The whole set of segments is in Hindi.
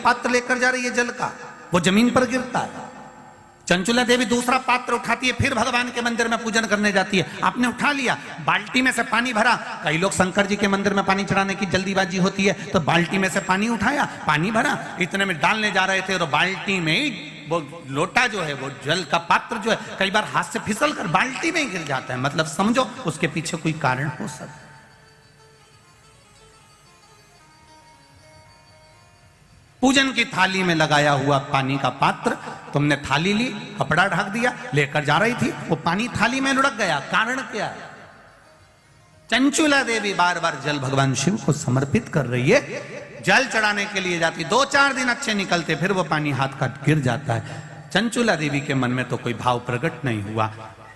पात्र लेकर जा रही है जल का, वो जमीन पर गिरता है। चंचुला देवी दूसरा पात्र उठाती है, फिर भगवान के मंदिर में पूजन करने जाती है। आपने उठा लिया, बाल्टी में से पानी भरा। कई लोग शंकर जी के मंदिर में पानी चढ़ाने की जल्दीबाजी होती है, तो बाल्टी में से पानी उठाया, पानी भरा, इतने में डालने जा रहे थे और बाल्टी में वो लोटा जो है, वो जल का पात्र जो है, कई बार हाथ से फिसल कर बाल्टी में गिर जाता है। मतलब समझो उसके पीछे कोई कारण हो सकता है। पूजन की थाली में लगाया हुआ पानी का पात्र, तुमने थाली ली, कपड़ा ढक दिया, लेकर जा रही थी, वो पानी थाली में लुढ़क गया। कारण क्या है? चंचुला देवी बार बार जल भगवान शिव को समर्पित कर रही है, जल चढ़ाने के लिए जाती, 2-4 दिन अच्छे निकलते, फिर वो पानी हाथ का गिर जाता है। चंचुला देवी के मन में तो कोई भाव प्रकट नहीं हुआ।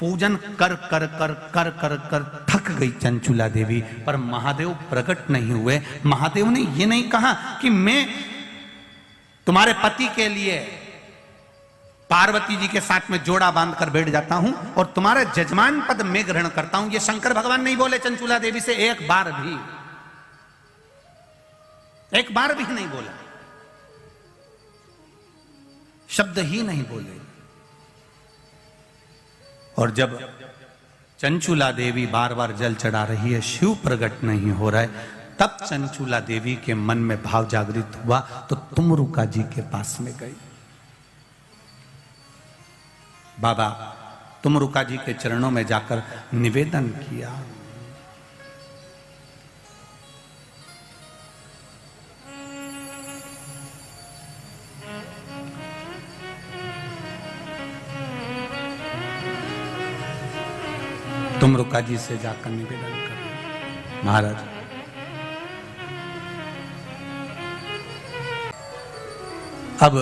पूजन कर कर कर कर कर कर थक गई चंचुला देवी, पर महादेव प्रकट नहीं हुए। महादेव ने ये नहीं कहा कि मैं तुम्हारे पति के लिए पार्वती जी के साथ में जोड़ा बांधकर बैठ जाता हूं और तुम्हारे जजमान पद में ग्रहण करता हूं। ये शंकर भगवान नहीं बोले चंचुला देवी से, एक बार भी नहीं बोला, शब्द ही नहीं बोले। और जब चंचुला देवी बार बार जल चढ़ा रही है, शिव प्रकट नहीं हो रहा है, तब चंचुला देवी के मन में भाव जागृत हुआ, तो तुमरुका जी के पास में गई। बाबा तुमरुका जी के चरणों में जाकर निवेदन किया, तुमरुका जी से जाकर निवेदन कर, महाराज अब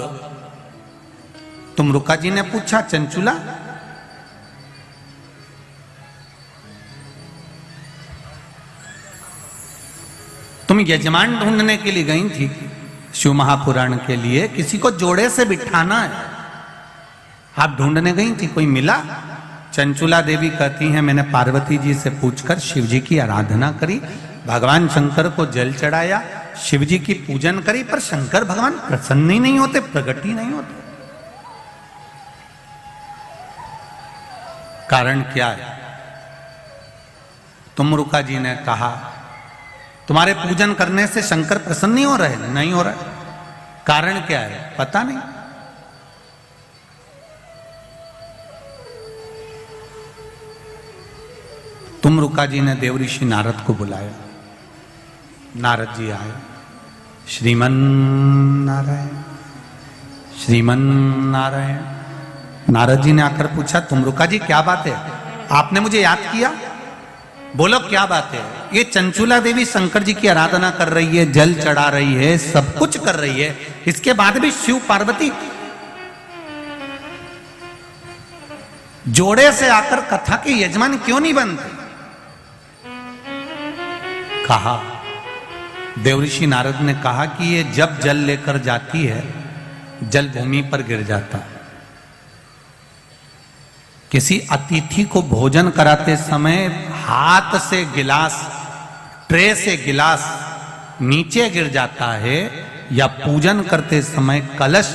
तुमरुका जी ने पूछा, चंचुला तुम यजमान ढूंढने के लिए गई थी शिव महापुराण के लिए, किसी को जोड़े से बिठाना है, आप ढूंढने गई थी, कोई मिला? चंचुला देवी कहती हैं, मैंने पार्वती जी से पूछकर शिव जी की आराधना करी, भगवान शंकर को जल चढ़ाया, शिव जी की पूजन करी, पर शंकर भगवान प्रसन्न ही नहीं होते, प्रकट ही नहीं होते। कारण क्या है? तुमरुका जी ने कहा, तुम्हारे पूजन करने से शंकर प्रसन्न नहीं हो रहे? नहीं हो रहा। कारण क्या है? पता नहीं। तुमरुका जी ने देव ऋषि नारद को बुलाया, नारद जी आए, श्रीमन नारायण श्रीमन नारायण। नारद जी ने आकर पूछा, तुमरुका जी क्या बात है, आपने मुझे याद किया, बोलो क्या बात है? ये चंचुला देवी शंकर जी की आराधना कर रही है, जल चढ़ा रही है, सब कुछ कर रही है, इसके बाद भी शिव पार्वती जोड़े से आकर कथा के यजमान क्यों नहीं बनते? कहा, देवऋषि नारद ने कहा कि ये जब जल लेकर जाती है, जल भूमि पर गिर जाता है। किसी अतिथि को भोजन कराते समय हाथ से गिलास, ट्रे से गिलास नीचे गिर जाता है, या पूजन करते समय कलश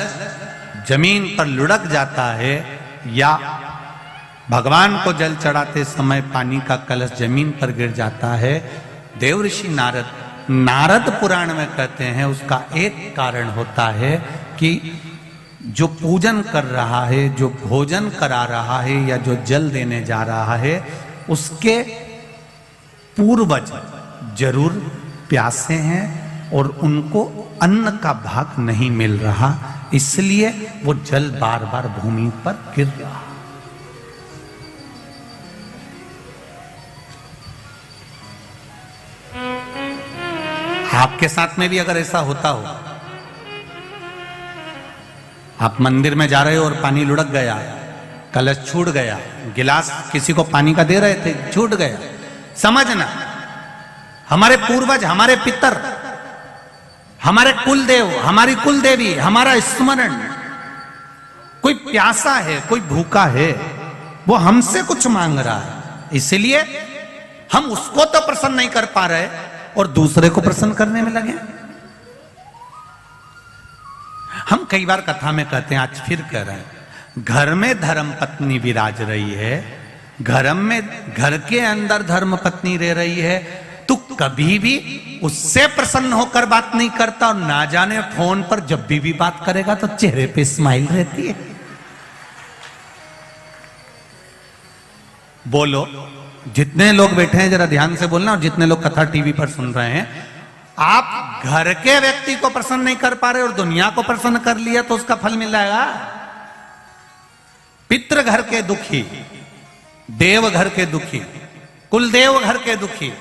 जमीन पर लुढ़क जाता है, या भगवान को जल चढ़ाते समय पानी का कलश जमीन पर गिर जाता है, देवऋषि नारद पुराण में कहते हैं उसका एक कारण होता है कि जो पूजन कर रहा है, जो भोजन करा रहा है, या जो जल देने जा रहा है, उसके पूर्वज जरूर प्यासे हैं और उनको अन्न का भाग नहीं मिल रहा, इसलिए वो जल बार बार भूमि पर गिर रहा। आपके साथ में भी अगर ऐसा होता हो, आप मंदिर में जा रहे हो और पानी लुढ़क गया, कलश छूट गया, गिलास किसी को पानी का दे रहे थे, छूट गया, समझना हमारे पूर्वज, हमारे पितर, हमारे कुलदेव, हमारी कुलदेवी, हमारा स्मरण, कोई प्यासा है, कोई भूखा है, वो हमसे कुछ मांग रहा है, इसलिए हम उसको तो प्रसन्न नहीं कर पा रहे और दूसरे को प्रसन्न करने में लगे। हम कई बार कथा में कहते हैं, आज फिर कह रहे हैं, घर में धर्म पत्नी विराज रही है, घर के अंदर धर्म पत्नी रह रही है, तू कभी भी उससे प्रसन्न होकर बात नहीं करता, और ना जाने फोन पर जब भी बात करेगा तो चेहरे पे स्माइल रहती है। बोलो, जितने लोग बैठे हैं जरा ध्यान से बोलना, और जितने लोग कथा टीवी पर सुन रहे हैं, आप घर के व्यक्ति को प्रसन्न नहीं कर पा रहे और दुनिया को प्रसन्न कर लिया तो उसका फल मिल जाएगा। पितृ घर के दुखी, देव घर के दुखी, कुलदेव घर के दुखी,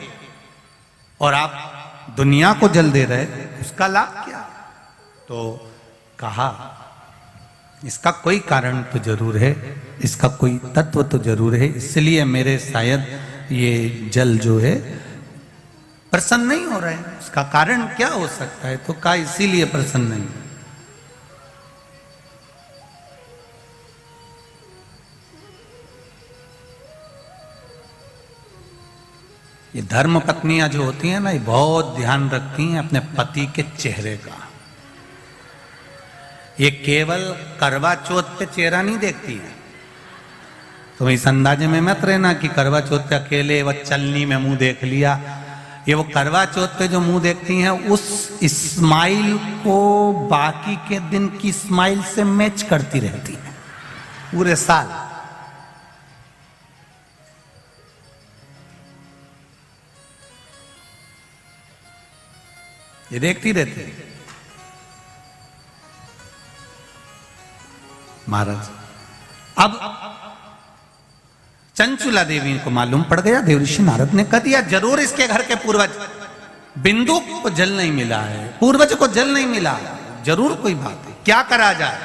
और आप दुनिया को जल दे रहे, उसका लाभ क्या? तो कहा इसका कोई कारण तो जरूर है, इसका कोई तत्व तो जरूर है, इसलिए मेरे शायद ये जल जो है प्रसन्न नहीं हो रहे हैं। इसका कारण क्या हो सकता है? तो कहा इसीलिए प्रसन्न नहीं। ये धर्म पत्नियां जो होती हैं ना, ये बहुत ध्यान रखती हैं अपने पति के चेहरे का। ये केवल करवा चौथ पे चेहरा नहीं देखती है। तुम इस अंदाजे में मत रहना कि करवा चौथ पे अकेले वह चलनी में मुंह देख लिया। ये वो करवा चौथ पे जो मुंह देखती हैं, उस स्माइल को बाकी के दिन की स्माइल से मैच करती रहती है पूरे साल। ये देखती रहती है। महाराज, अब चंचुला देवी को मालूम पड़ गया, देवऋषि नारद ने कह दिया जरूर इसके घर के पूर्वज बिंदु को जल नहीं मिला है, पूर्वज को जल नहीं मिला, जरूर कोई बात है, क्या करा जाए?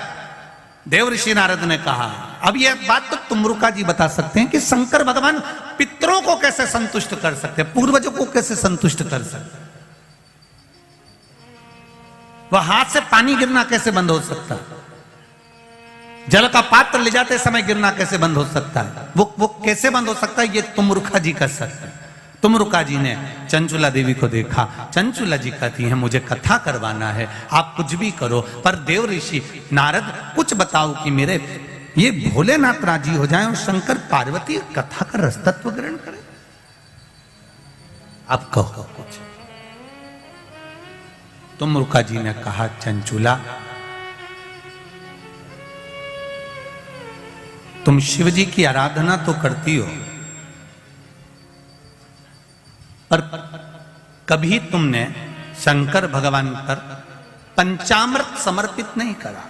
देवऋषि नारद ने कहा, अब यह बात तो तुमरुका जी बता सकते हैं कि शंकर भगवान पितरों को कैसे संतुष्ट कर सकते, पूर्वजों को कैसे संतुष्ट कर सकते? वह हाथ से पानी गिरना कैसे बंद हो सकता है? जल का पात्र ले जाते समय गिरना कैसे बंद हो सकता है? वो कैसे बंद हो सकता है? ये तुमरुका जी कर सकते हैं। तुमरुका जी ने चंचुला देवी को देखा। चंचुला जी कहती हैं मुझे कथा करवाना है, आप कुछ भी करो, पर देव ऋषि नारद कुछ बताओ कि मेरे ये भोलेनाथ राजी हो जाए और शंकर पार्वती कथा का रसतत्व ग्रहण करें। अब कहो कुछ। तुमरुका जी ने कहा, चंचुला तुम शिव जी की आराधना तो करती हो, पर कभी तुमने शंकर भगवान पर पंचामृत समर्पित नहीं करा।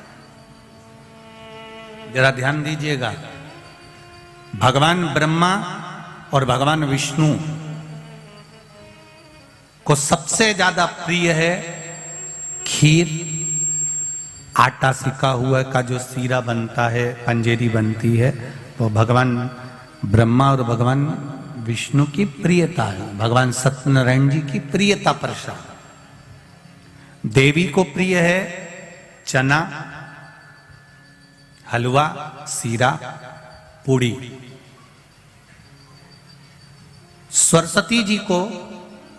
जरा ध्यान दीजिएगा, भगवान ब्रह्मा और भगवान विष्णु को सबसे ज्यादा प्रिय है खीर, आटा सिका हुआ का जो सीरा बनता है, पंजेरी बनती है, वो भगवान ब्रह्मा और भगवान विष्णु की प्रियता है, भगवान सत्यनारायण जी की प्रियता प्रसाद। देवी को प्रिय है चना, हलवा, सीरा, पूड़ी। सरस्वती जी को,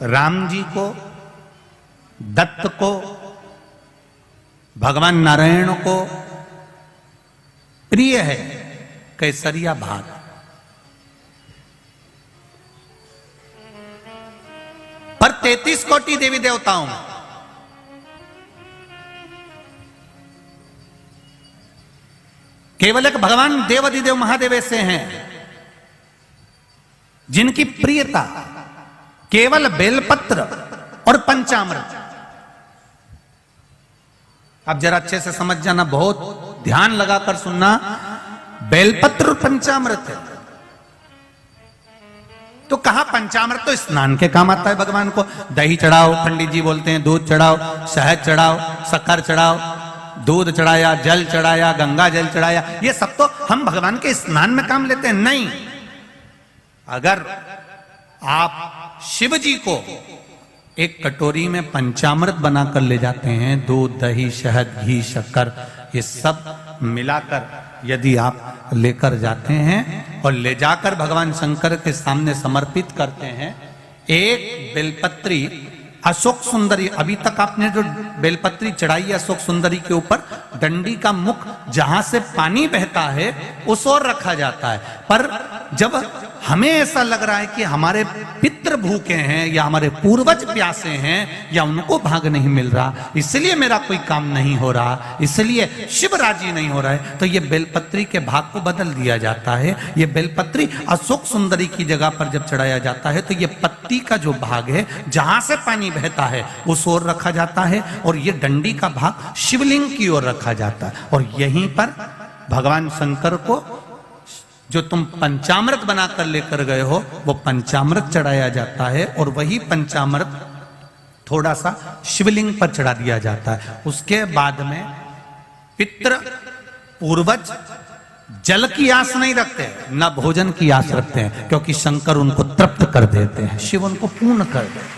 राम जी को, दत्त को, भगवान नारायण को प्रिय है केसरिया भात। पर 33 कोटि देवी देवताओं में केवल एक भगवान देवाधिदेव महादेव ऐसे हैं जिनकी प्रियता केवल बेलपत्र और पंचामृत। अब जरा अच्छे से समझ जाना, बहुत ध्यान लगाकर सुनना, बेलपत्र और पंचामृत है। तो कहा पंचामृत तो स्नान के काम आता है भगवान को। दही चढ़ाओ, पंडित जी बोलते हैं, दूध चढ़ाओ, शहद चढ़ाओ, शक्कर चढ़ाओ, दूध चढ़ाया, जल चढ़ाया, गंगा जल चढ़ाया, ये सब तो हम भगवान के स्नान में काम लेते हैं। नहीं, अगर आप शिव जी को एक कटोरी में पंचामृत बनाकर ले जाते हैं, दूध, दही, शहद, घी, शक्कर, ये सब मिलाकर यदि आप लेकर जाते हैं और ले जाकर भगवान शंकर के सामने समर्पित करते हैं, एक बेलपत्री अशोक सुंदरी, अभी तक आपने जो बेलपत्री चढ़ाई है अशोक सुंदरी के ऊपर, डंडी का मुख जहां से पानी बहता है उस ओर रखा जाता है। पर जब हमें ऐसा लग रहा है कि हमारे पितृ भूखे हैं या हमारे पूर्वज प्यासे हैं या उनको भाग नहीं मिल रहा, इसलिए मेरा कोई काम नहीं हो रहा, इसलिए शिव राजी नहीं हो रहा है, तो ये बेलपत्री के भाग को बदल दिया जाता है। ये बेलपत्री अशोक सुंदरी की जगह पर जब चढ़ाया जाता है तो ये पत्ती का जो भाग है जहां से पानी बहता है उस ओर रखा जाता है, और ये डंडी का भाग शिवलिंग की ओर रखा जाता है। और यहीं पर भगवान शंकर को जो तुम पंचामृत बनाकर लेकर गए हो वो पंचामृत चढ़ाया जाता है, और वही पंचामृत थोड़ा सा शिवलिंग पर चढ़ा दिया जाता है। उसके बाद में पितृ पूर्वज जल की आस नहीं रखते, न भोजन की आस रखते हैं, क्योंकि शंकर उनको तृप्त कर देते हैं, शिव उनको पूर्ण कर देते हैं।